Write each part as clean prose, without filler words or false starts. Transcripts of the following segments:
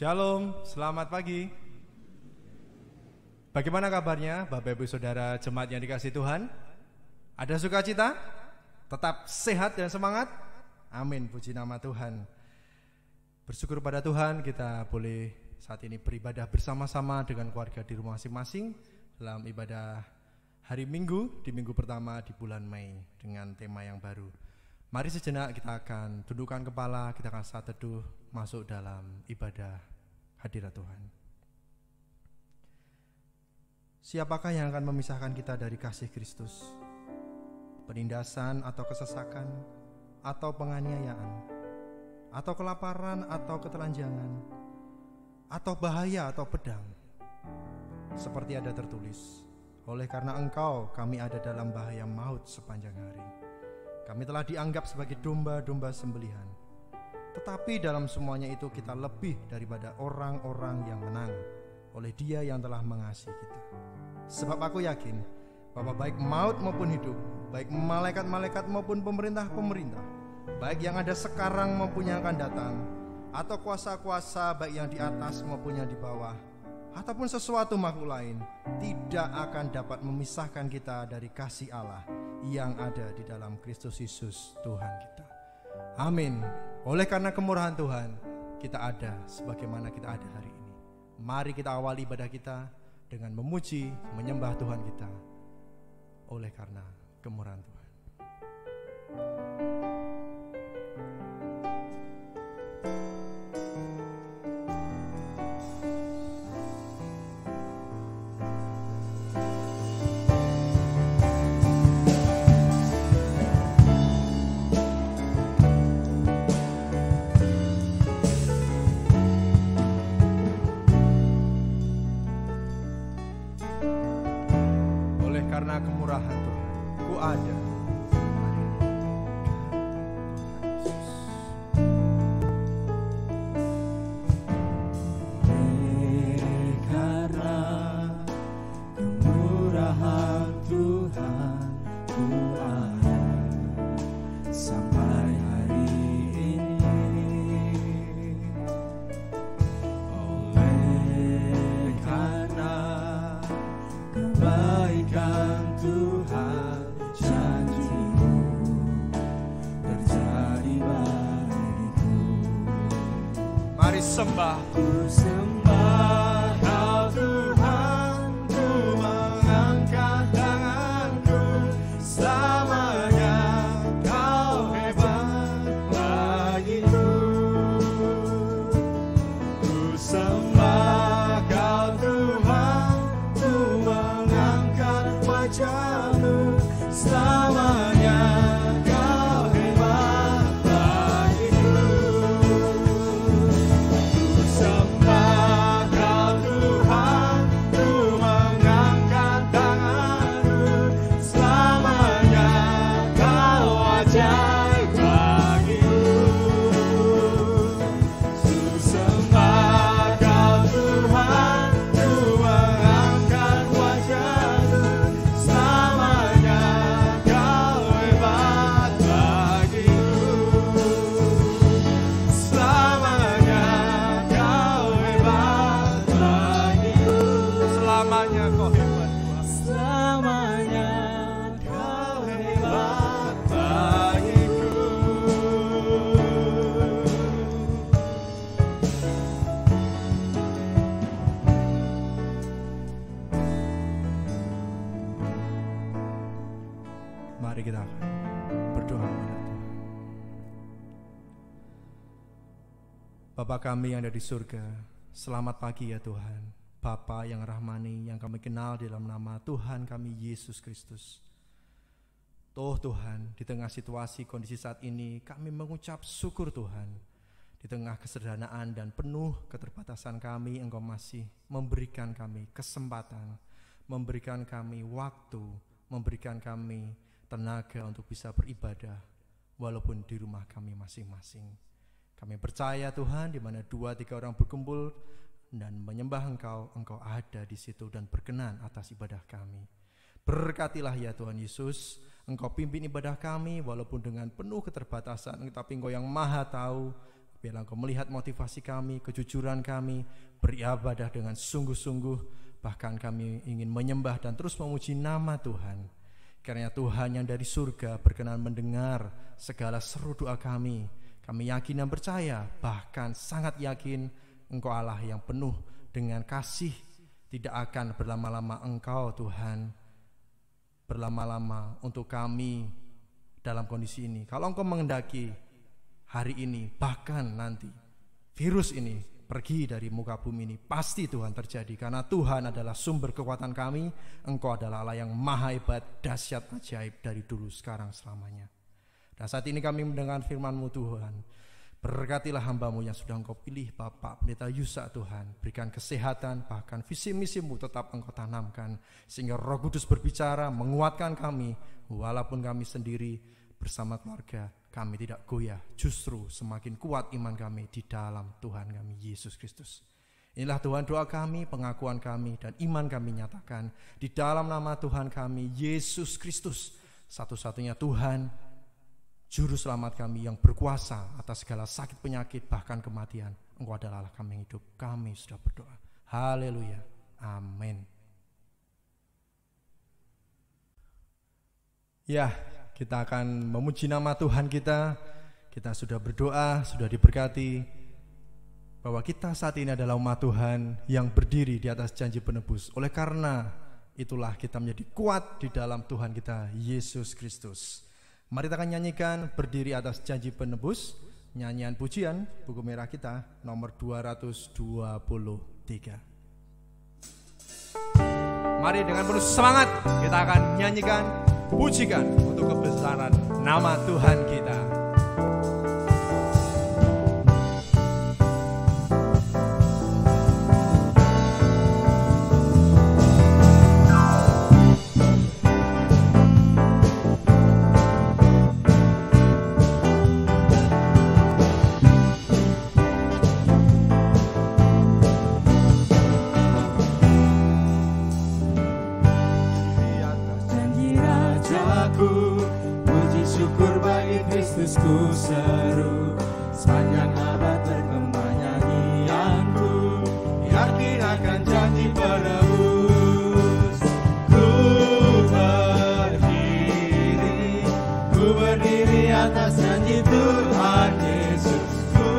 Shalom, selamat pagi. Bagaimana kabarnya Bapak Ibu Saudara jemaat yang dikasihi Tuhan? Ada sukacita? Tetap sehat dan semangat? Amin, puji nama Tuhan. Bersyukur pada Tuhan kita boleh saat ini beribadah bersama-sama dengan keluarga di rumah masing-masing dalam ibadah hari Minggu di minggu pertama di bulan Mei dengan tema yang baru. Mari sejenak kita akan tundukkan kepala, kita akan saat teduh masuk dalam ibadah hadirat Tuhan. Siapakah yang akan memisahkan kita dari kasih Kristus? Penindasan atau kesesakan, atau penganiayaan, atau kelaparan atau ketelanjangan, atau bahaya atau pedang? Seperti ada tertulis, oleh karena Engkau kami ada dalam bahaya maut sepanjang hari. Kami telah dianggap sebagai domba-domba sembelihan. Tetapi dalam semuanya itu kita lebih daripada orang-orang yang menang oleh Dia yang telah mengasihi kita. Sebab aku yakin bahwa baik maut maupun hidup, baik malaikat-malaikat maupun pemerintah-pemerintah, baik yang ada sekarang maupun yang akan datang, atau kuasa-kuasa baik yang di atas maupun yang di bawah, ataupun sesuatu makhluk lain, tidak akan dapat memisahkan kita dari kasih Allah yang ada di dalam Kristus Yesus Tuhan kita. Amin. Oleh karena kemurahan Tuhan, kita ada sebagaimana kita ada hari ini. Mari kita awali ibadah kita dengan memuji, menyembah Tuhan kita. Oleh karena kemurahan Tuhan. Kemurahan Tuhan, ku ada hari ini. Karena kemurahan Tuhan, ku ada sampai hari ini. Oleh karena kebaikan Tuhan, janji-Mu terjadi bagiku. Mari sembah. Ku sembah Kau Tuhan, ku mengangkat tanganku. Selamanya Kau hebat bagiku. Ku sembah Kau Tuhan, ku mengangkat wajah-Mu. Selamanya Kau hebat bagiku. Ku sembah Kau Tuhan, ku mengangkat tanganku. Selamanya Kau ajaib bagiku. Ku sembah Kau Tuhan, ku mengangkat wajah-Mu. Selamanya Kau hebat bagiku. Selamanya Kau hebat bagiku. Selamanya Kau hebat Tuhan. Selamanya Kau hebat bagiku. Mari kita berdoa kepada Tuhan. Bapa kami yang ada di surga, selamat pagi ya Tuhan. Bapa yang rahmani, yang kami kenal dalam nama Tuhan kami Yesus Kristus. Tuhan, di tengah situasi kondisi saat ini kami mengucap syukur Tuhan. Di tengah kesederhanaan dan penuh keterbatasan kami, Engkau masih memberikan kami kesempatan, memberikan kami waktu, memberikan kami tenaga untuk bisa beribadah walaupun di rumah kami masing-masing. Kami percaya Tuhan, di mana 2-3 orang berkumpul dan menyembah Engkau, Engkau ada di situ dan berkenan atas ibadah kami. Berkatilah ya Tuhan Yesus, Engkau pimpin ibadah kami walaupun dengan penuh keterbatasan, tetapi Engkau yang maha tahu Biarlah Engkau melihat motivasi kami, kejujuran kami, beribadah dengan sungguh-sungguh. Bahkan kami ingin menyembah dan terus memuji nama Tuhan. Karena Tuhan yang dari surga berkenan mendengar segala seru doa kami. Kami yakin dan percaya, bahkan sangat yakin Engkau Allah yang penuh dengan kasih. Tidak akan berlama-lama Engkau Tuhan berlama-lama untuk kami dalam kondisi ini. Kalau Engkau menghendaki hari ini, bahkan nanti virus ini pergi dari muka bumi ini, pasti Tuhan terjadi. Karena Tuhan adalah sumber kekuatan kami. Engkau adalah Allah yang maha hebat, dahsyat, ajaib dari dulu, sekarang, selamanya. Dan saat ini kami mendengar firman-Mu Tuhan. Berkatilah hamba-Mu yang sudah Engkau pilih, Bapak Pendeta Yusak Tuhan. Berikan kesehatan, bahkan visi misi-Mu tetap Engkau tanamkan. Sehingga Roh Kudus berbicara, menguatkan kami. Walaupun kami sendiri bersama keluarga, kami tidak goyah, justru semakin kuat iman kami di dalam Tuhan kami Yesus Kristus. Inilah Tuhan doa kami, pengakuan kami, dan iman kami nyatakan di dalam nama Tuhan kami Yesus Kristus, satu-satunya Tuhan, Juru Selamat kami yang berkuasa atas segala sakit penyakit bahkan kematian. Engkau adalah Allah kami yang hidup. Kami sudah berdoa. Haleluya. Amin. Ya, kita akan memuji nama Tuhan kita. Kita sudah berdoa, sudah diberkati bahwa kita saat ini adalah umat Tuhan yang berdiri di atas janji penebus. Oleh karena itulah kita menjadi kuat di dalam Tuhan kita Yesus Kristus. Mari kita akan nyanyikan berdiri atas janji penebus, nyanyian pujian buku merah kita nomor 223. Mari dengan penuh semangat kita akan nyanyikan, pujikan untuk kebesaran nama Tuhan kita. Kristusku seru, sepanjang abad berkembang nyanyianku, yakin akan janji penebus. Ku berdiri atas janji Tuhan Yesus. Ku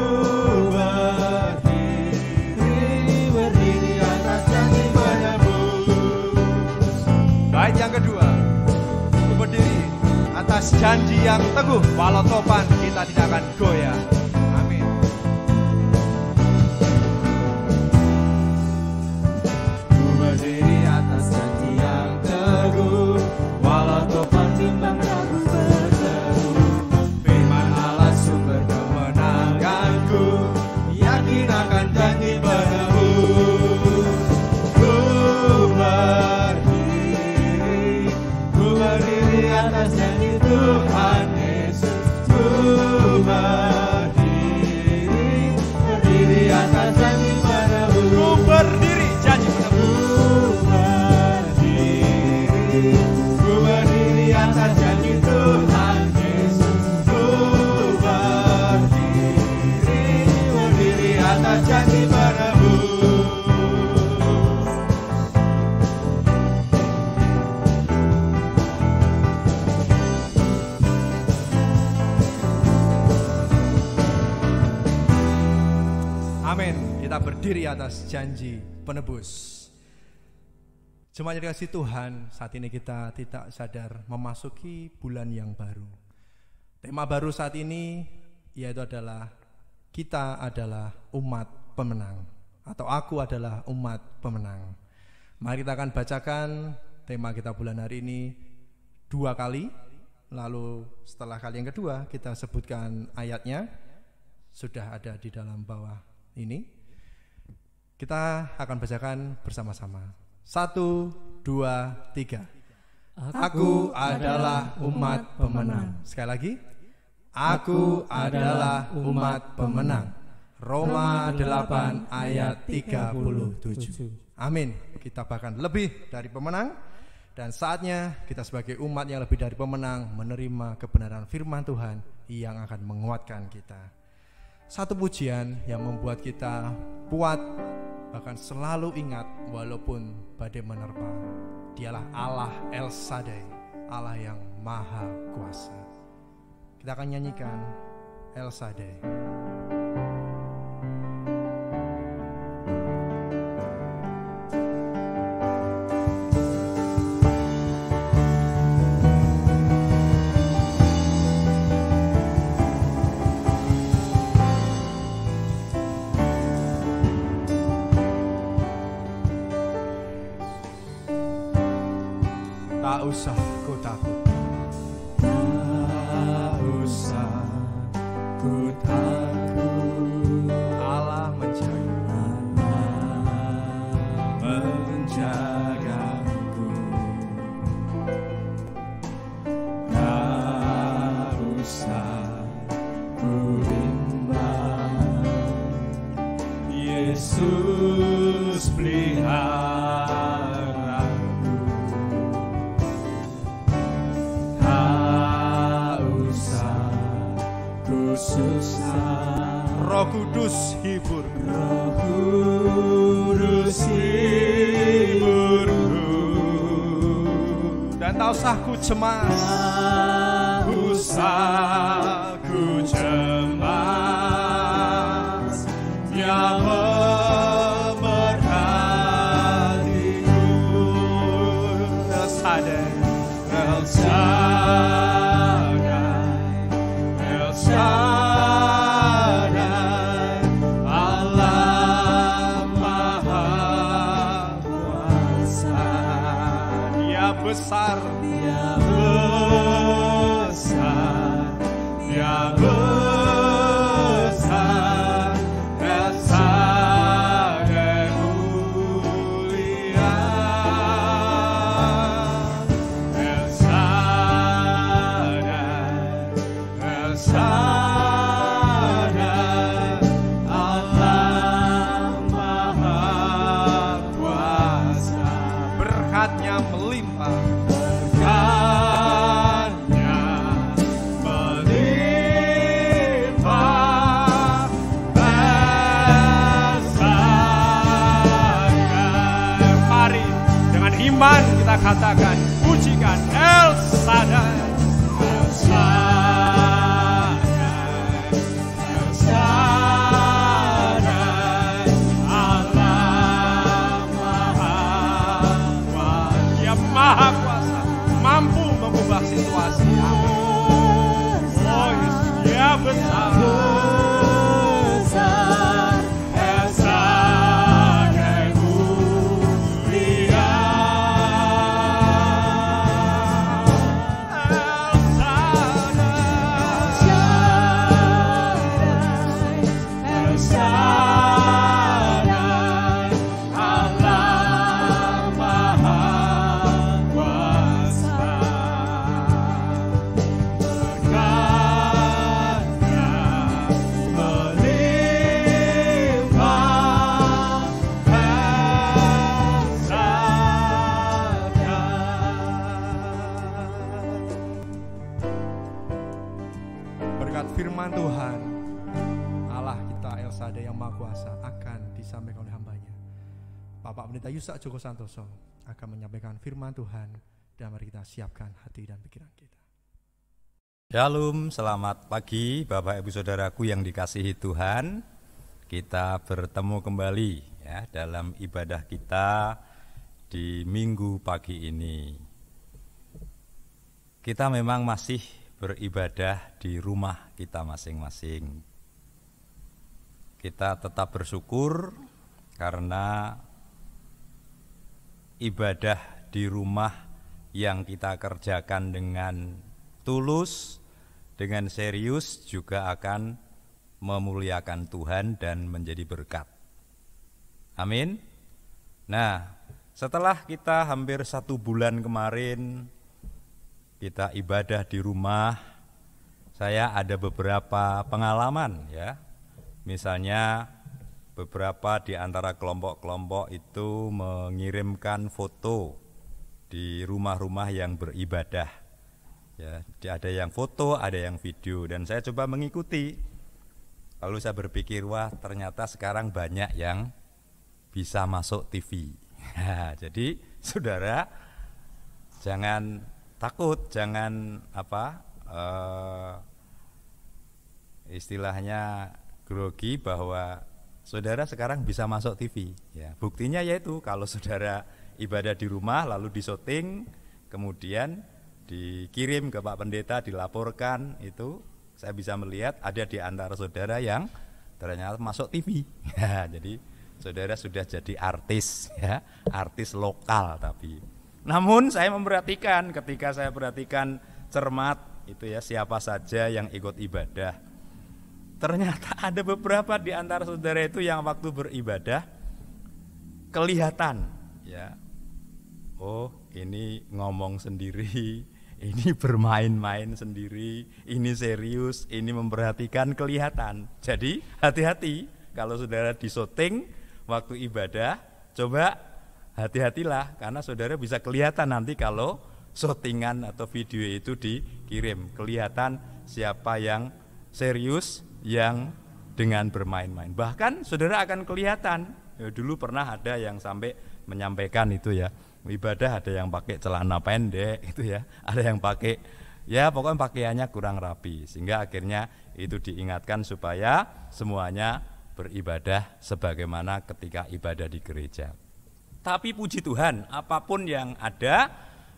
berdiri atas janji penebus. Baik, yang kedua, ku berdiri atas janji yang teguh, walau topan kita tidak akan goyah. Amin. Ku berdiri atas janji yang teguh, walau topan timbang ragu berteduh. Firman Allah sumber kemenanganku, yakin akan janji penebus. Ku berdiri atas janji Tuhan Yesus. Ku berdiri atas janji penebus. Ku berdiri janji penebus. Ku berdiri atas janji Tuhan Yesus. Ku berdiri atas janji penebus. Amin. Kita berdiri atas janji penebus. Jemaat yang dikasihi Tuhan, saat ini kita tidak sadar memasuki bulan yang baru. Tema baru saat ini yaitu adalah kita adalah umat pemenang, atau aku adalah umat pemenang. Mari kita akan bacakan tema kita bulan hari ini 2 kali. Lalu setelah kali yang kedua kita sebutkan ayatnya, sudah ada di dalam bawah ini. Kita akan bacakan bersama-sama. 1, 2, 3. Aku adalah umat pemenang. Sekali lagi. Aku adalah umat pemenang. Roma 8 ayat 37. Amin. Kita bahkan lebih dari pemenang. Dan saatnya kita sebagai umat yang lebih dari pemenang menerima kebenaran firman Tuhan yang akan menguatkan kita. Satu pujian yang membuat kita kuat, bahkan selalu ingat walaupun badai menerpa. Dialah Allah El Shaddai, Allah yang maha kuasa. Kita akan nyanyikan El Shaddai. Tak usah ku takut, tak usah ku takut. Allah menjagaku. Tak usah ku bimbang, Yesus pelihara. Susah, Roh Kudus hibur, Roh Kudus hiburku, dan tak usah ku cemas, tak usah ku cemas, Dia memerhatiku. El Shaddai, El Shaddai, El Shaddai, Allah Maha Kuasa. Dia besar, Dia besar, Dia besar, El Shaddai mulia, El Shaddai, El Shaddai, Allah Maha Kuasa. berkatnya melimpah, Berkatnya melimpah, besarkan. Mari dengan iman kita katakan, pujikan El Shaddai. El Shaddai, El Shaddai, Allah Maha Kuasa. Dia maha kuasa, mampu mengubah situasi. Oh, Yesus, Dia besar. besar, El Shaddai mulia, El Shaddai, El Shaddai, Allah Maha Kuasa. Berkatnya melimpah, besarkan. Berkat firman Tuhan, Allah kita El Shaddai yang maha kuasa akan disampaikan oleh hambanya. Bapak Pendeta Yusak Joko Santoso akan menyampaikan firman Tuhan, dan mari kita siapkan hati dan pikiran kita. Shalom, selamat pagi Bapak Ibu Saudaraku yang dikasihi Tuhan. Kita bertemu kembali ya dalam ibadah kita di minggu pagi ini. Kita memang masih beribadah di rumah kita masing-masing. Kita tetap bersyukur karena ibadah di rumah yang kita kerjakan dengan tulus, dengan serius juga akan memuliakan Tuhan dan menjadi berkat. Amin. Nah, setelah kita hampir 1 bulan kemarin kita ibadah di rumah, saya ada beberapa pengalaman ya. Misalnya beberapa di antara kelompok-kelompok itu mengirimkan foto di rumah-rumah yang beribadah. Ya, ada yang foto, ada yang video, dan saya coba mengikuti Lalu saya berpikir, wah ternyata sekarang banyak yang bisa masuk TV. Nah, jadi saudara jangan takut, jangan istilahnya grogi bahwa saudara sekarang bisa masuk TV. Ya, buktinya yaitu kalau saudara ibadah di rumah lalu disyuting, kemudian dikirim ke Pak Pendeta, dilaporkan, itu saya bisa melihat ada di antara saudara yang ternyata masuk TV. Ya, jadi saudara sudah jadi artis, ya, artis lokal. Tapi namun saya memperhatikan, ketika saya perhatikan cermat itu ya, siapa saja yang ikut ibadah, ternyata ada beberapa di antara saudara itu yang waktu beribadah kelihatan, ya, oh ini ngomong sendiri, ini bermain-main sendiri, ini serius, ini memperhatikan, kelihatan. Jadi hati-hati kalau saudara disyuting waktu ibadah, coba hati-hatilah, karena saudara bisa kelihatan nanti kalau syutingan atau video itu dikirim, kelihatan siapa yang serius, yang dengan bermain-main. Bahkan saudara akan kelihatan, ya, dulu pernah ada yang sampai menyampaikan itu ya, ibadah ada yang pakai celana pendek itu ya, ada yang pakai, ya pokoknya pakaiannya kurang rapi, sehingga akhirnya itu diingatkan supaya semuanya beribadah sebagaimana ketika ibadah di gereja. Tapi puji Tuhan, apapun yang ada,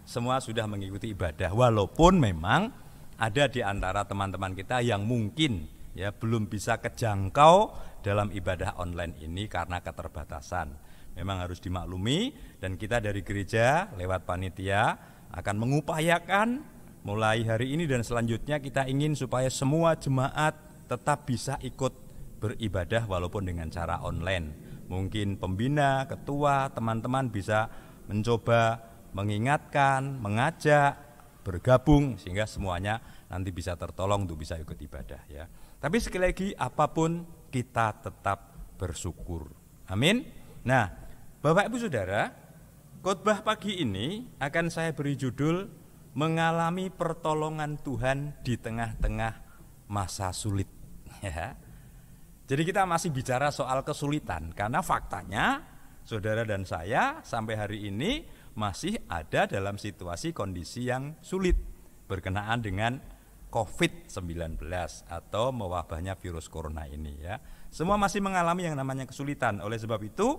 semua sudah mengikuti ibadah. Walaupun memang ada di antara teman-teman kita yang mungkin ya belum bisa kejangkau dalam ibadah online ini karena keterbatasan. Memang harus dimaklumi, dan kita dari gereja lewat panitia akan mengupayakan mulai hari ini dan selanjutnya kita ingin supaya semua jemaat tetap bisa ikut beribadah walaupun dengan cara online. Mungkin pembina, ketua, teman-teman bisa mencoba mengingatkan, mengajak, bergabung sehingga semuanya nanti bisa tertolong untuk bisa ikut ibadah ya. Tapi sekali lagi, apapun kita tetap bersyukur. Amin. Nah, Bapak Ibu Saudara, khotbah pagi ini akan saya beri judul mengalami pertolongan Tuhan di tengah-tengah masa sulit ya. Jadi kita masih bicara soal kesulitan, karena faktanya saudara dan saya sampai hari ini masih ada dalam situasi kondisi yang sulit berkenaan dengan COVID-19 atau mewabahnya virus corona ini ya. Semua masih mengalami yang namanya kesulitan. Oleh sebab itu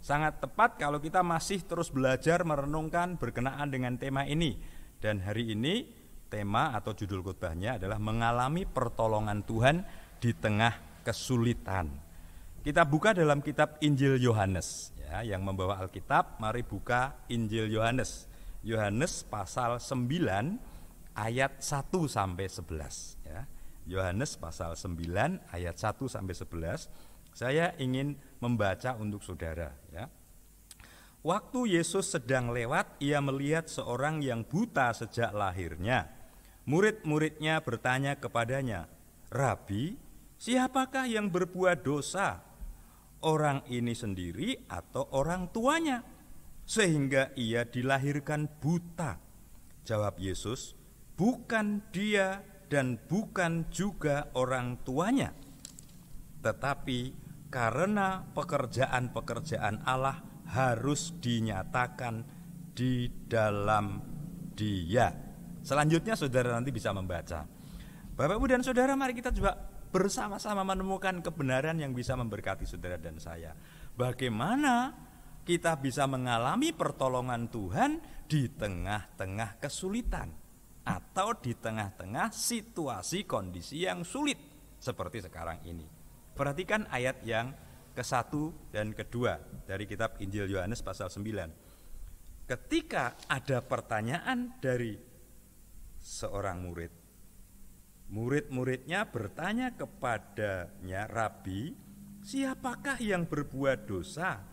sangat tepat kalau kita masih terus belajar merenungkan berkenaan dengan tema ini. Dan hari ini tema atau judul khotbahnya adalah mengalami pertolongan Tuhan di tengah kesulitan. Kita buka dalam kitab Injil Yohanes ya, yang membawa Alkitab, mari buka Injil Yohanes. Yohanes pasal 9 ayat 1 sampai 11 ya. Yohanes pasal 9 ayat 1 sampai 11. Saya ingin membaca untuk saudara ya. Waktu Yesus sedang lewat, ia melihat seorang yang buta sejak lahirnya. Murid-muridnya bertanya kepadanya, "Rabi, siapakah yang berbuat dosa, orang ini sendiri atau orang tuanya, sehingga ia dilahirkan buta?" Jawab Yesus, "Bukan dia dan bukan juga orang tuanya, tetapi karena pekerjaan-pekerjaan Allah harus dinyatakan di dalam dia." Selanjutnya saudara nanti bisa membaca. Bapak Ibu dan saudara, mari kita coba bersama-sama menemukan kebenaran yang bisa memberkati saudara dan saya. Bagaimana kita bisa mengalami pertolongan Tuhan di tengah-tengah kesulitan atau di tengah-tengah situasi kondisi yang sulit seperti sekarang ini. Perhatikan ayat yang ke-1 dan kedua dari kitab Injil Yohanes pasal 9. Ketika ada pertanyaan dari seorang murid, murid-muridnya bertanya kepadanya, "Rabi, siapakah yang berbuat dosa,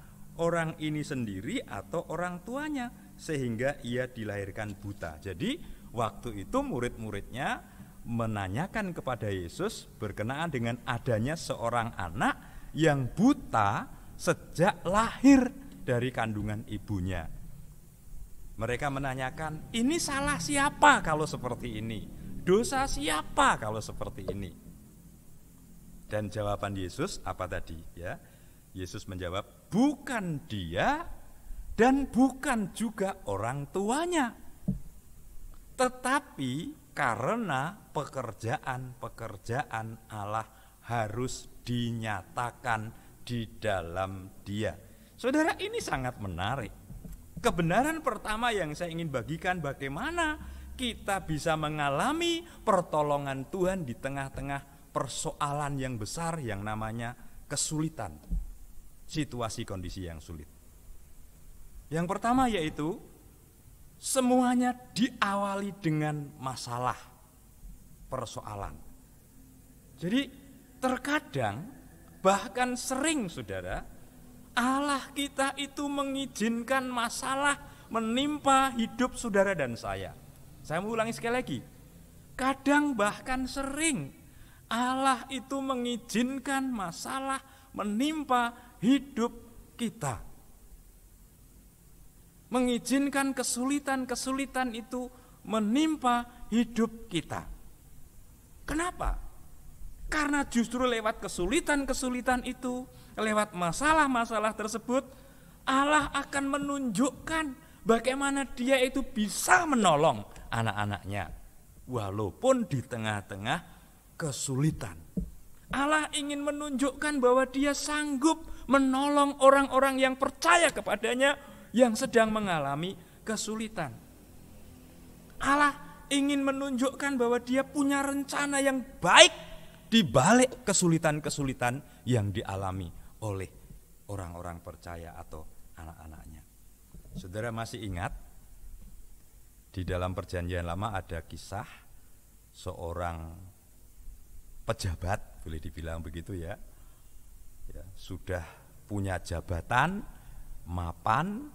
orang ini sendiri atau orang tuanya, sehingga ia dilahirkan buta?" Jadi waktu itu murid-muridnya menanyakan kepada Yesus berkenaan dengan adanya seorang anak yang buta sejak lahir dari kandungan ibunya. Mereka menanyakan, ini salah siapa kalau seperti ini? Dosa siapa kalau seperti ini? Dan jawaban Yesus apa tadi ya? Yesus menjawab, bukan dia dan bukan juga orang tuanya, tetapi karena pekerjaan Allah harus dinyatakan di dalam dia. Saudara, ini sangat menarik. Kebenaran pertama yang saya ingin bagikan, bagaimana kita bisa mengalami pertolongan Tuhan di tengah-tengah persoalan yang besar yang namanya kesulitan, situasi kondisi yang sulit. Yang pertama yaitu semuanya diawali dengan masalah, persoalan. Jadi terkadang bahkan sering saudara, Allah kita itu mengizinkan masalah menimpa hidup saudara dan saya. Saya mau ulangi sekali lagi. Kadang bahkan sering Allah itu mengizinkan masalah menimpa hidup kita. Mengizinkan kesulitan-kesulitan itu menimpa hidup kita. Kenapa? Karena justru lewat kesulitan-kesulitan itu, lewat masalah-masalah tersebut, Allah akan menunjukkan bagaimana Dia itu bisa menolong anak-anaknya walaupun di tengah-tengah kesulitan. Allah ingin menunjukkan bahwa Dia sanggup menolong orang-orang yang percaya kepadanya yang sedang mengalami kesulitan. Allah ingin menunjukkan bahwa Dia punya rencana yang baik di balik kesulitan-kesulitan yang dialami oleh orang-orang percaya atau anak-anaknya. Saudara masih ingat di dalam Perjanjian Lama ada kisah seorang pejabat, boleh dibilang begitu ya, sudah punya jabatan, mapan,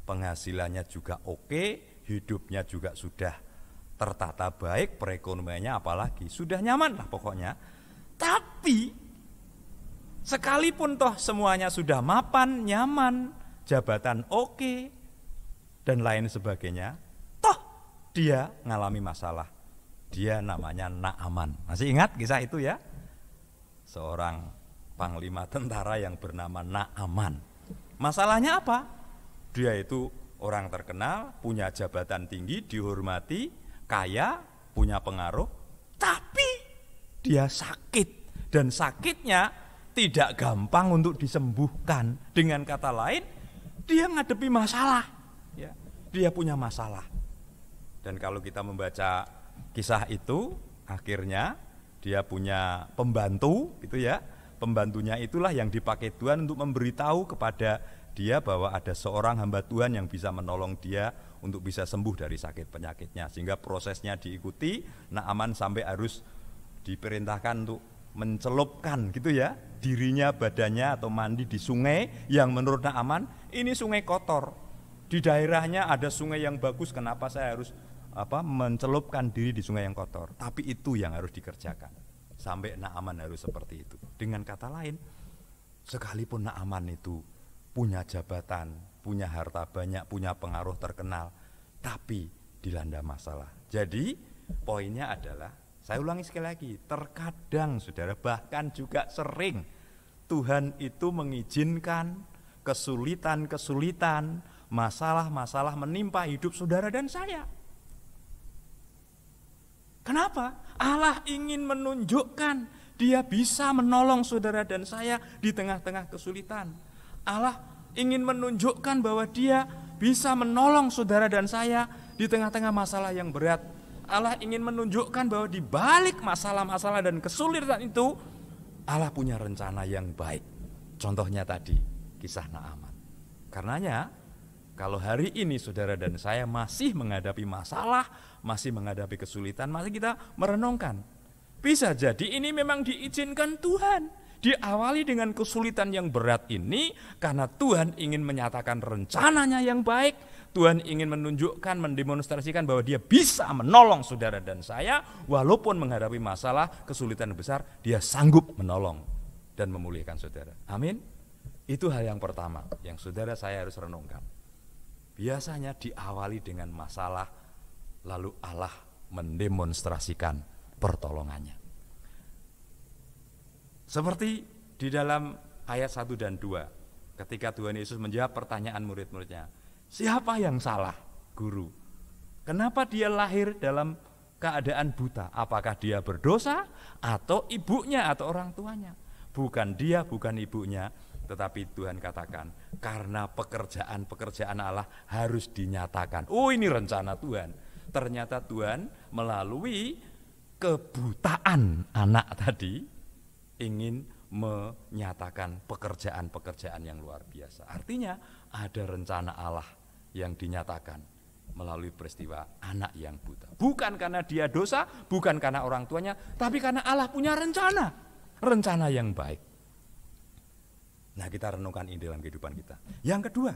penghasilannya juga oke, hidupnya juga sudah tertata baik, perekonomiannya apalagi sudah nyaman lah pokoknya. Tapi sekalipun toh semuanya sudah mapan, nyaman, jabatan oke dan lain sebagainya, toh dia ngalami masalah. Dia namanya Naaman. Masih ingat kisah itu ya? Seorang panglima tentara yang bernama Naaman. Masalahnya apa? Dia itu orang terkenal, punya jabatan tinggi, dihormati, kaya, punya pengaruh, tapi dia sakit. Dan sakitnya tidak gampang untuk disembuhkan. Dengan kata lain, dia ngadepi masalah. Ya, dia punya masalah. Dan kalau kita membaca kisah itu, akhirnya dia punya pembantu, gitu ya. Pembantunya itulah yang dipakai Tuhan untuk memberitahu kepada dia bahwa ada seorang hamba Tuhan yang bisa menolong dia untuk bisa sembuh dari sakit penyakitnya. Sehingga prosesnya diikuti, Naaman sampai harus diperintahkan untuk mencelupkan gitu ya dirinya, badannya atau mandi di sungai yang menurut Naaman ini sungai kotor. Di daerahnya ada sungai yang bagus, kenapa saya harus mencelupkan diri di sungai yang kotor? Tapi itu yang harus dikerjakan. Sampai Naaman harus seperti itu. Dengan kata lain, sekalipun Naaman itu punya jabatan, punya harta banyak, punya pengaruh terkenal, tapi dilanda masalah. Jadi poinnya adalah, saya ulangi sekali lagi, terkadang saudara, bahkan juga sering Tuhan itu mengizinkan kesulitan-kesulitan, masalah-masalah menimpa hidup saudara dan saya. Kenapa? Allah ingin menunjukkan Dia bisa menolong saudara dan saya di tengah-tengah kesulitan. Allah ingin menunjukkan bahwa Dia bisa menolong saudara dan saya di tengah-tengah masalah yang berat. Allah ingin menunjukkan bahwa di balik masalah-masalah dan kesulitan itu, Allah punya rencana yang baik. Contohnya tadi, kisah Naaman. Karenanya, kalau hari ini saudara dan saya masih menghadapi masalah, masih menghadapi kesulitan, mari kita merenungkan. Bisa jadi ini memang diizinkan Tuhan. Diawali dengan kesulitan yang berat ini karena Tuhan ingin menyatakan rencananya yang baik. Tuhan ingin menunjukkan, mendemonstrasikan bahwa Dia bisa menolong saudara dan saya. Walaupun menghadapi masalah, kesulitan besar, Dia sanggup menolong dan memulihkan saudara. Amin. Itu hal yang pertama yang saudara saya harus renungkan. Biasanya diawali dengan masalah, lalu Allah mendemonstrasikan pertolongannya. Seperti di dalam ayat 1 dan 2, ketika Tuhan Yesus menjawab pertanyaan murid-muridnya, siapa yang salah, Guru? Kenapa dia lahir dalam keadaan buta? Apakah dia berdosa atau ibunya atau orang tuanya? Bukan dia, bukan ibunya, tetapi Tuhan katakan karena pekerjaan Allah harus dinyatakan. Oh, ini rencana Tuhan. Ternyata Tuhan melalui kebutaan anak tadi ingin menyatakan pekerjaan-pekerjaan yang luar biasa. Artinya ada rencana Allah yang dinyatakan melalui peristiwa anak yang buta. Bukan karena dia dosa, bukan karena orang tuanya, tapi karena Allah punya rencana yang baik. Nah, kita renungkan ini dalam kehidupan kita. Yang kedua,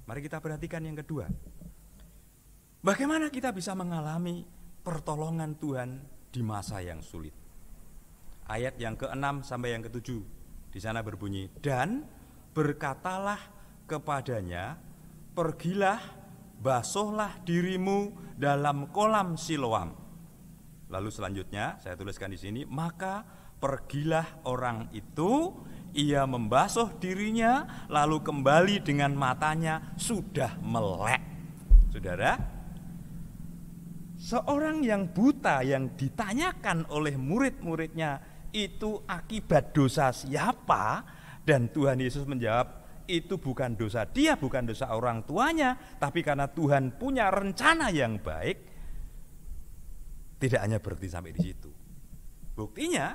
mari kita perhatikan yang kedua. Bagaimana kita bisa mengalami pertolongan Tuhan di masa yang sulit? Ayat yang ke-6 sampai yang ke-7 di sana berbunyi, dan berkatalah kepadanya, pergilah, basuhlah dirimu dalam kolam Siloam. Lalu selanjutnya saya tuliskan di sini, maka pergilah orang itu, ia membasuh dirinya, lalu kembali dengan matanya sudah melek. Saudara, seorang yang buta yang ditanyakan oleh murid-muridnya itu akibat dosa siapa, dan Tuhan Yesus menjawab itu bukan dosa dia, bukan dosa orang tuanya, tapi karena Tuhan punya rencana yang baik. Tidak hanya berhenti sampai di situ. Buktinya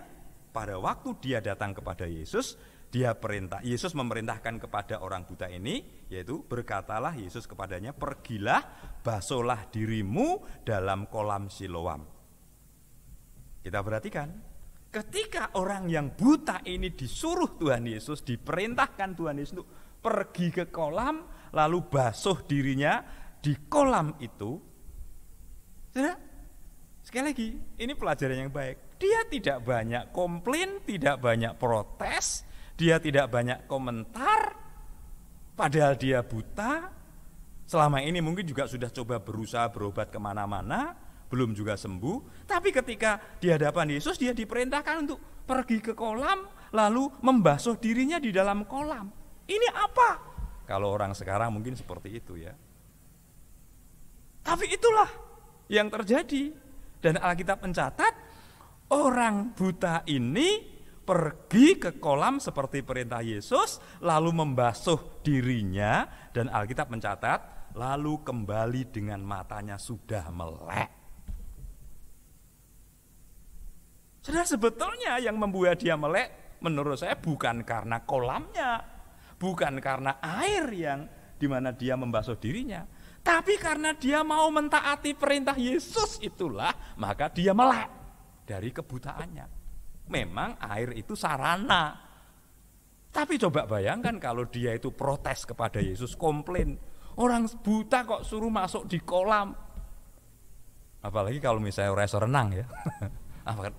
pada waktu dia datang kepada Yesus, Yesus memerintahkan kepada orang buta ini, yaitu berkatalah Yesus kepadanya, pergilah, basuhlah dirimu dalam kolam Siloam. Kita perhatikan, ketika orang yang buta ini disuruh Tuhan Yesus, diperintahkan Tuhan Yesus untuk pergi ke kolam, lalu basuh dirinya di kolam itu. Sudah? Sekali lagi, ini pelajaran yang baik. Dia tidak banyak komplain, tidak banyak protes, dia tidak banyak komentar, padahal dia buta. Selama ini mungkin juga sudah coba berusaha berobat kemana-mana, belum juga sembuh. Tapi ketika di hadapan Yesus, dia diperintahkan untuk pergi ke kolam, lalu membasuh dirinya di dalam kolam. Ini apa? Kalau orang sekarang mungkin seperti itu ya. Tapi itulah yang terjadi. Dan Alkitab mencatat, orang buta ini pergi ke kolam seperti perintah Yesus, lalu membasuh dirinya, dan Alkitab mencatat, lalu kembali dengan matanya sudah melek. Saudara, sebetulnya yang membuat dia melek, menurut saya bukan karena kolamnya, bukan karena air yang dimana dia membasuh dirinya, tapi karena dia mau mentaati perintah Yesus itulah, maka dia melek dari kebutaannya. Memang air itu sarana. Tapi coba bayangkan kalau dia itu protes kepada Yesus, komplain. Orang buta kok suruh masuk di kolam. Apalagi kalau misalnya resor renang ya.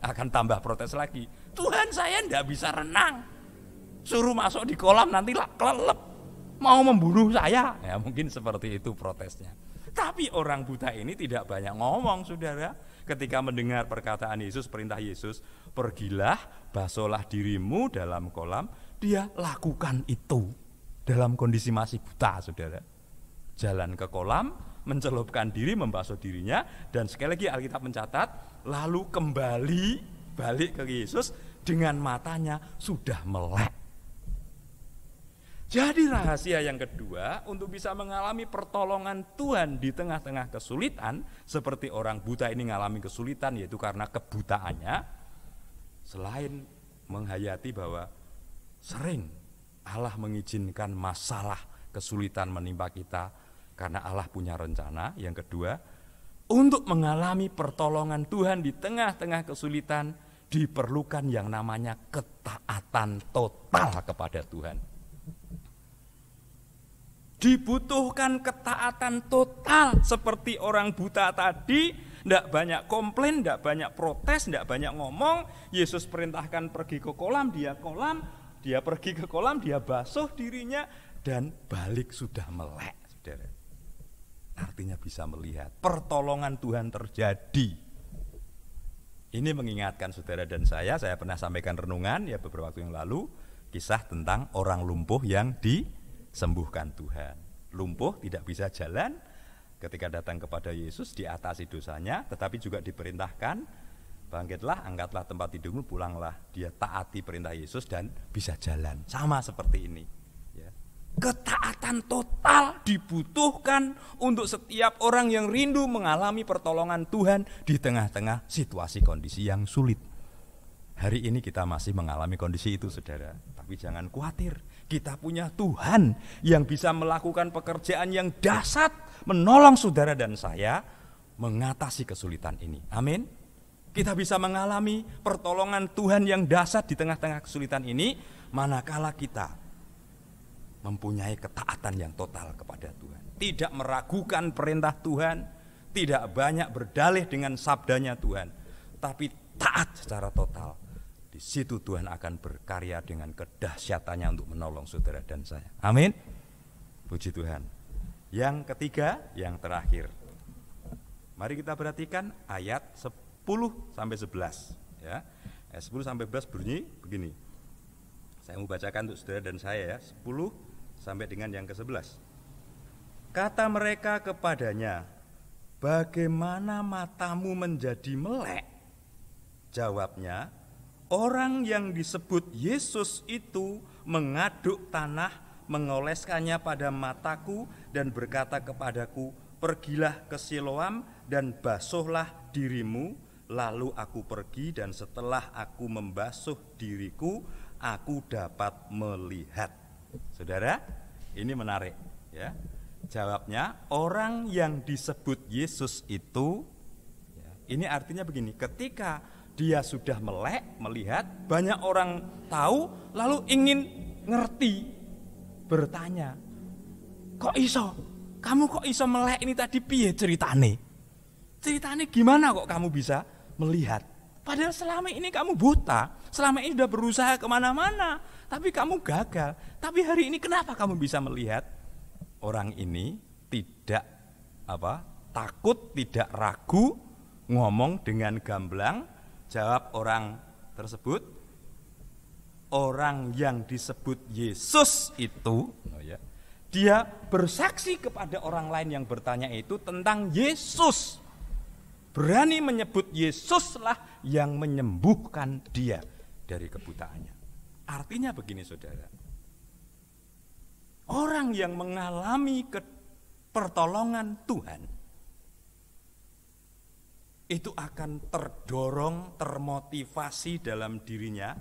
Akan tambah protes lagi. Tuhan, saya enggak bisa renang. Suruh masuk di kolam nanti kelelep. Mau membunuh saya. Ya, mungkin seperti itu protesnya. Tapi orang buta ini tidak banyak ngomong, saudara. Ketika mendengar perkataan Yesus, perintah Yesus, pergilah, basuhlah dirimu dalam kolam, dia lakukan itu dalam kondisi masih buta, saudara. Jalan ke kolam, mencelupkan diri, membasuh dirinya, dan sekali lagi Alkitab mencatat, lalu kembali balik ke Yesus dengan matanya sudah melek. Jadi rahasia yang kedua untuk bisa mengalami pertolongan Tuhan di tengah-tengah kesulitan, seperti orang buta ini mengalami kesulitan yaitu karena kebutaannya, selain menghayati bahwa sering Allah mengizinkan masalah kesulitan menimpa kita karena Allah punya rencana. Yang kedua, untuk mengalami pertolongan Tuhan di tengah-tengah kesulitan diperlukan yang namanya ketaatan total kepada Tuhan. Dibutuhkan ketaatan total seperti orang buta tadi, tidak banyak komplain, tidak banyak protes, tidak banyak ngomong. Yesus perintahkan pergi ke kolam, dia pergi ke kolam, dia basuh dirinya dan balik sudah melek, saudara. Artinya bisa melihat pertolongan Tuhan terjadi. Ini mengingatkan saudara dan saya pernah sampaikan renungan ya beberapa waktu yang lalu, kisah tentang orang lumpuh yang disembuhkan Tuhan. Lumpuh tidak bisa jalan, ketika datang kepada Yesus diatasi dosanya, tetapi juga diperintahkan, bangkitlah, angkatlah tempat tidurmu, pulanglah. Dia taati perintah Yesus dan bisa jalan. Sama seperti ini. Ya. Ketaatan total dibutuhkan untuk setiap orang yang rindu mengalami pertolongan Tuhan di tengah-tengah situasi kondisi yang sulit. Hari ini kita masih mengalami kondisi itu, saudara. Tapi jangan khawatir, kita punya Tuhan yang bisa melakukan pekerjaan yang dahsyat, menolong saudara dan saya mengatasi kesulitan ini. Amin. Kita bisa mengalami pertolongan Tuhan yang dahsyat di tengah-tengah kesulitan ini, manakala kita mempunyai ketaatan yang total kepada Tuhan. Tidak meragukan perintah Tuhan, tidak banyak berdalih dengan sabdanya Tuhan, tapi taat secara total. Di situ Tuhan akan berkarya dengan kedahsyatannya untuk menolong saudara dan saya. Amin. Puji Tuhan. Yang ketiga, yang terakhir. Mari kita perhatikan ayat 10 sampai 11 ya. Ayat 10 sampai 11 bunyi begini. Saya mau bacakan untuk saudara dan saya ya, 10 sampai dengan yang ke-11. Kata mereka kepadanya, "Bagaimana matamu menjadi melek?" Jawabnya, "Orang yang disebut Yesus itu mengaduk tanah, mengoleskannya pada mataku dan berkata kepadaku, 'Pergilah ke Siloam dan basuhlah dirimu.' Lalu aku pergi dan setelah aku membasuh diriku, aku dapat melihat." Saudara, ini menarik ya. Jawabnya, orang yang disebut Yesus itu ya, ini artinya begini, ketika dia sudah melek, melihat, banyak orang tahu, lalu ingin ngerti, bertanya, "Kok iso? Kamu kok iso melek ini tadi piye ceritane? Ceritane gimana kok kamu bisa melihat? Padahal selama ini kamu buta, selama ini sudah berusaha kemana-mana, tapi kamu gagal. Tapi hari ini kenapa kamu bisa melihat?" Orang ini tidak takut, tidak ragu, ngomong dengan gamblang. Jawab orang tersebut, orang yang disebut Yesus itu, dia bersaksi kepada orang lain yang bertanya itu tentang Yesus. Berani menyebut Yesuslah yang menyembuhkan dia dari kebutaannya. Artinya begini saudara, orang yang mengalami pertolongan Tuhan itu akan terdorong, termotivasi dalam dirinya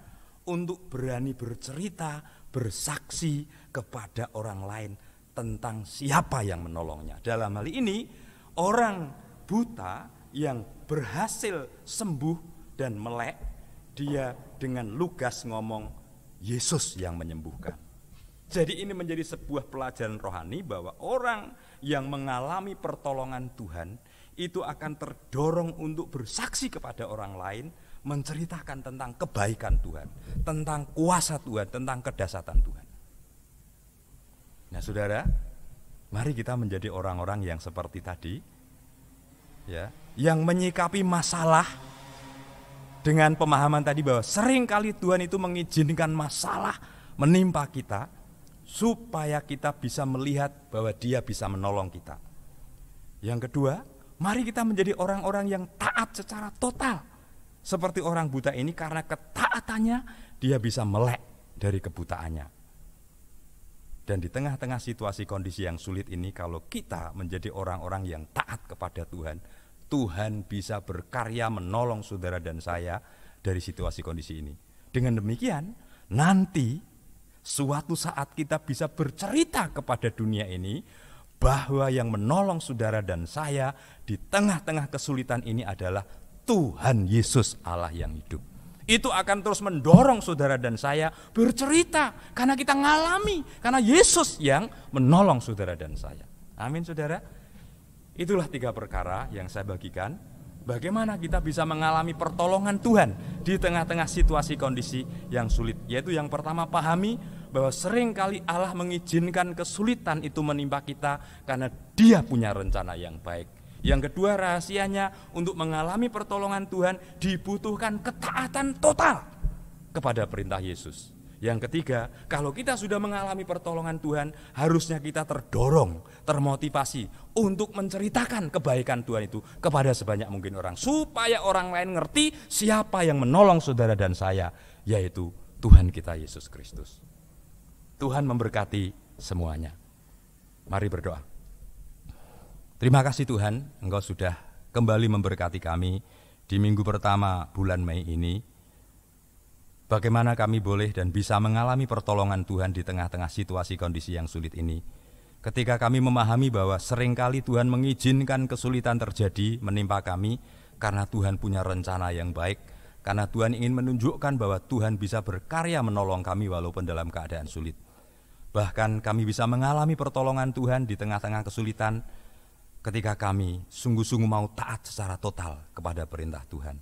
untuk berani bercerita, bersaksi kepada orang lain tentang siapa yang menolongnya. Dalam hal ini, orang buta yang berhasil sembuh dan melek, dia dengan lugas ngomong, Yesus yang menyembuhkan. Jadi ini menjadi sebuah pelajaran rohani bahwa orang yang mengalami pertolongan Tuhan itu akan terdorong untuk bersaksi kepada orang lain, menceritakan tentang kebaikan Tuhan, tentang kuasa Tuhan, tentang kedahsyatan Tuhan. Nah saudara, mari kita menjadi orang-orang yang seperti tadi, ya, yang menyikapi masalah dengan pemahaman tadi bahwa seringkali Tuhan itu mengizinkan masalah menimpa kita, supaya kita bisa melihat bahwa Dia bisa menolong kita. Yang kedua, mari kita menjadi orang-orang yang taat secara total. Seperti orang buta ini, karena ketaatannya dia bisa melek dari kebutaannya. Dan di tengah-tengah situasi kondisi yang sulit ini, kalau kita menjadi orang-orang yang taat kepada Tuhan, Tuhan bisa berkarya menolong saudara dan saya dari situasi kondisi ini. Dengan demikian, nanti suatu saat kita bisa bercerita kepada dunia ini bahwa yang menolong saudara dan saya di tengah-tengah kesulitan ini adalah Tuhan Yesus Allah yang hidup. Itu akan terus mendorong saudara dan saya bercerita karena kita ngalami, karena Yesus yang menolong saudara dan saya. Amin saudara. Itulah 3 perkara yang saya bagikan. Bagaimana kita bisa mengalami pertolongan Tuhan di tengah-tengah situasi kondisi yang sulit. Yaitu yang pertama, pahami bahwa seringkali Allah mengizinkan kesulitan itu menimpa kita karena Dia punya rencana yang baik. Yang kedua, rahasianya untuk mengalami pertolongan Tuhan dibutuhkan ketaatan total kepada perintah Yesus. Yang ketiga, kalau kita sudah mengalami pertolongan Tuhan, harusnya kita terdorong, termotivasi untuk menceritakan kebaikan Tuhan itu kepada sebanyak mungkin orang, supaya orang lain ngerti siapa yang menolong saudara dan saya, yaitu Tuhan kita Yesus Kristus. Tuhan memberkati semuanya. Mari berdoa. Terima kasih Tuhan, Engkau sudah kembali memberkati kami di minggu pertama bulan Mei ini. Bagaimana kami boleh dan bisa mengalami pertolongan Tuhan di tengah-tengah situasi kondisi yang sulit ini. Ketika kami memahami bahwa seringkali Tuhan mengizinkan kesulitan terjadi menimpa kami karena Tuhan punya rencana yang baik, karena Tuhan ingin menunjukkan bahwa Tuhan bisa berkarya menolong kami walaupun dalam keadaan sulit. Bahkan kami bisa mengalami pertolongan Tuhan di tengah-tengah kesulitan ketika kami sungguh-sungguh mau taat secara total kepada perintah Tuhan.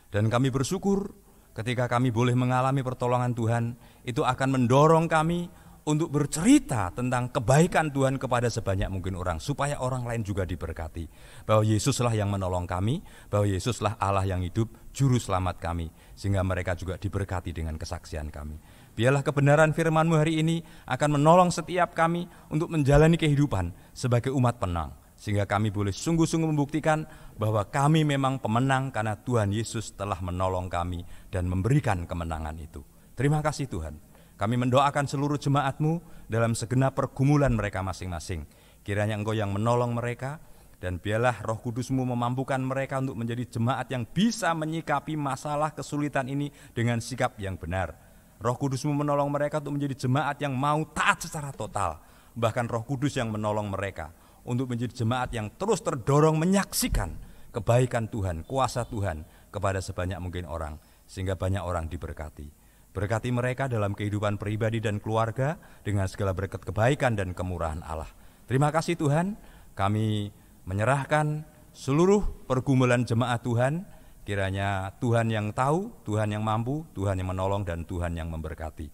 Dan kami bersyukur ketika kami boleh mengalami pertolongan Tuhan, itu akan mendorong kami untuk bercerita tentang kebaikan Tuhan kepada sebanyak mungkin orang, supaya orang lain juga diberkati. Bahwa Yesuslah yang menolong kami, bahwa Yesuslah Allah yang hidup, juru selamat kami, sehingga mereka juga diberkati dengan kesaksian kami. Biarlah kebenaran firman-Mu hari ini akan menolong setiap kami untuk menjalani kehidupan sebagai umat penang, sehingga kami boleh sungguh-sungguh membuktikan bahwa kami memang pemenang karena Tuhan Yesus telah menolong kami dan memberikan kemenangan itu. Terima kasih Tuhan. Kami mendoakan seluruh jemaat-Mu dalam segenap pergumulan mereka masing-masing. Kiranya Engkau yang menolong mereka, dan biarlah Roh Kudus-Mu memampukan mereka untuk menjadi jemaat yang bisa menyikapi masalah kesulitan ini dengan sikap yang benar. Roh Kudus-Mu menolong mereka untuk menjadi jemaat yang mau taat secara total. Bahkan Roh Kudus yang menolong mereka untuk menjadi jemaat yang terus terdorong menyaksikan kebaikan Tuhan, kuasa Tuhan kepada sebanyak mungkin orang, sehingga banyak orang diberkati. Berkati mereka dalam kehidupan pribadi dan keluarga dengan segala berkat kebaikan dan kemurahan Allah. Terima kasih Tuhan, kami menyerahkan seluruh pergumulan jemaat Tuhan. Kiranya Tuhan yang tahu, Tuhan yang mampu, Tuhan yang menolong, dan Tuhan yang memberkati.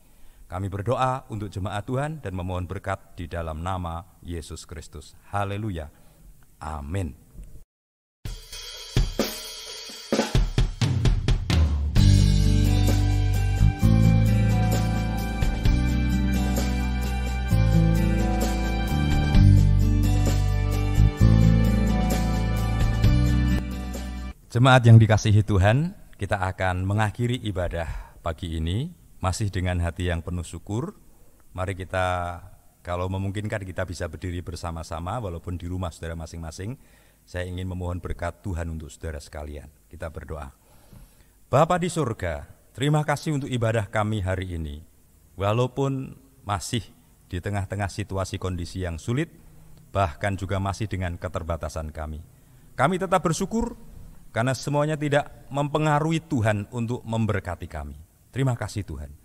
Kami berdoa untuk jemaat Tuhan dan memohon berkat di dalam nama Yesus Kristus. Haleluya. Amin. Jemaat yang dikasihi Tuhan, kita akan mengakhiri ibadah pagi ini masih dengan hati yang penuh syukur. Mari kita, kalau memungkinkan, kita bisa berdiri bersama-sama walaupun di rumah saudara masing-masing. Saya ingin memohon berkat Tuhan untuk saudara sekalian. Kita berdoa. Bapa di surga, terima kasih untuk ibadah kami hari ini. Walaupun masih di tengah-tengah situasi kondisi yang sulit, bahkan juga masih dengan keterbatasan kami. Kami tetap bersyukur karena semuanya tidak mempengaruhi Tuhan untuk memberkati kami. Terima kasih Tuhan.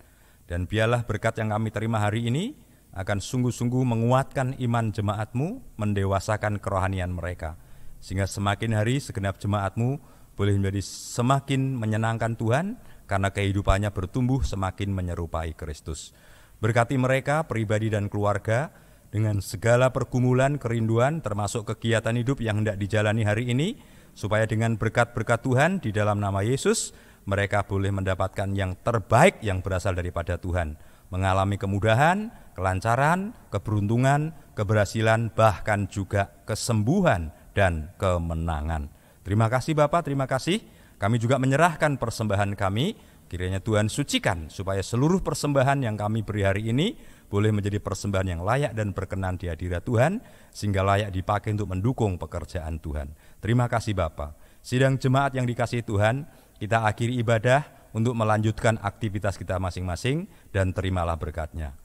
Dan biarlah berkat yang kami terima hari ini akan sungguh-sungguh menguatkan iman jemaat-Mu, mendewasakan kerohanian mereka. Sehingga semakin hari segenap jemaat-Mu boleh menjadi semakin menyenangkan Tuhan, karena kehidupannya bertumbuh semakin menyerupai Kristus. Berkati mereka, pribadi dan keluarga, dengan segala pergumulan, kerinduan, termasuk kegiatan hidup yang hendak dijalani hari ini, supaya dengan berkat-berkat Tuhan di dalam nama Yesus, mereka boleh mendapatkan yang terbaik yang berasal daripada Tuhan, mengalami kemudahan, kelancaran, keberuntungan, keberhasilan, bahkan juga kesembuhan dan kemenangan. Terima kasih Bapak, terima kasih. Kami juga menyerahkan persembahan kami, kiranya Tuhan sucikan supaya seluruh persembahan yang kami beri hari ini boleh menjadi persembahan yang layak dan berkenan di hadirat Tuhan, sehingga layak dipakai untuk mendukung pekerjaan Tuhan. Terima kasih Bapa. Sidang jemaat yang dikasihi Tuhan, kita akhiri ibadah untuk melanjutkan aktivitas kita masing-masing, dan terimalah berkat-Nya.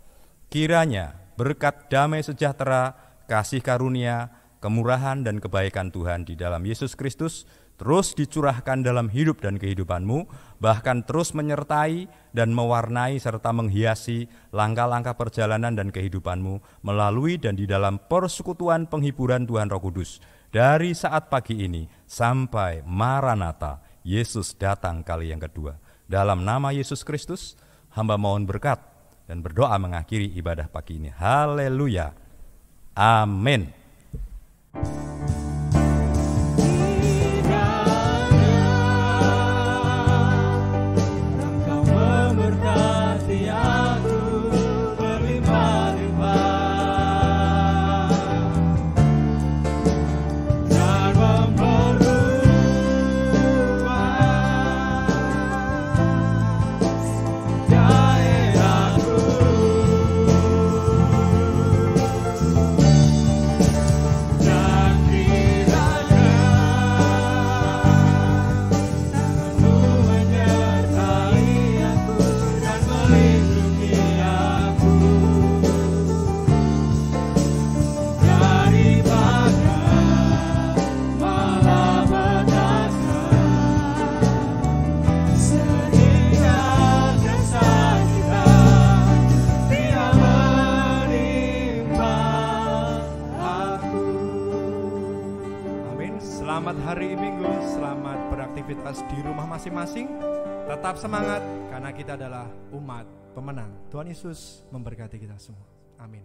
Kiranya berkat damai sejahtera, kasih karunia, kemurahan dan kebaikan Tuhan di dalam Yesus Kristus terus dicurahkan dalam hidup dan kehidupanmu, bahkan terus menyertai dan mewarnai serta menghiasi langkah-langkah perjalanan dan kehidupanmu melalui dan di dalam persekutuan penghiburan Tuhan Roh Kudus dari saat pagi ini sampai Maranatha, Yesus datang kali yang kedua. Dalam nama Yesus Kristus, hamba mohon berkat dan berdoa mengakhiri ibadah pagi ini. Haleluya. Amin. aktivitas di rumah masing-masing. Tetap semangat karena kita adalah umat pemenang. Tuhan Yesus memberkati kita semua. Amin.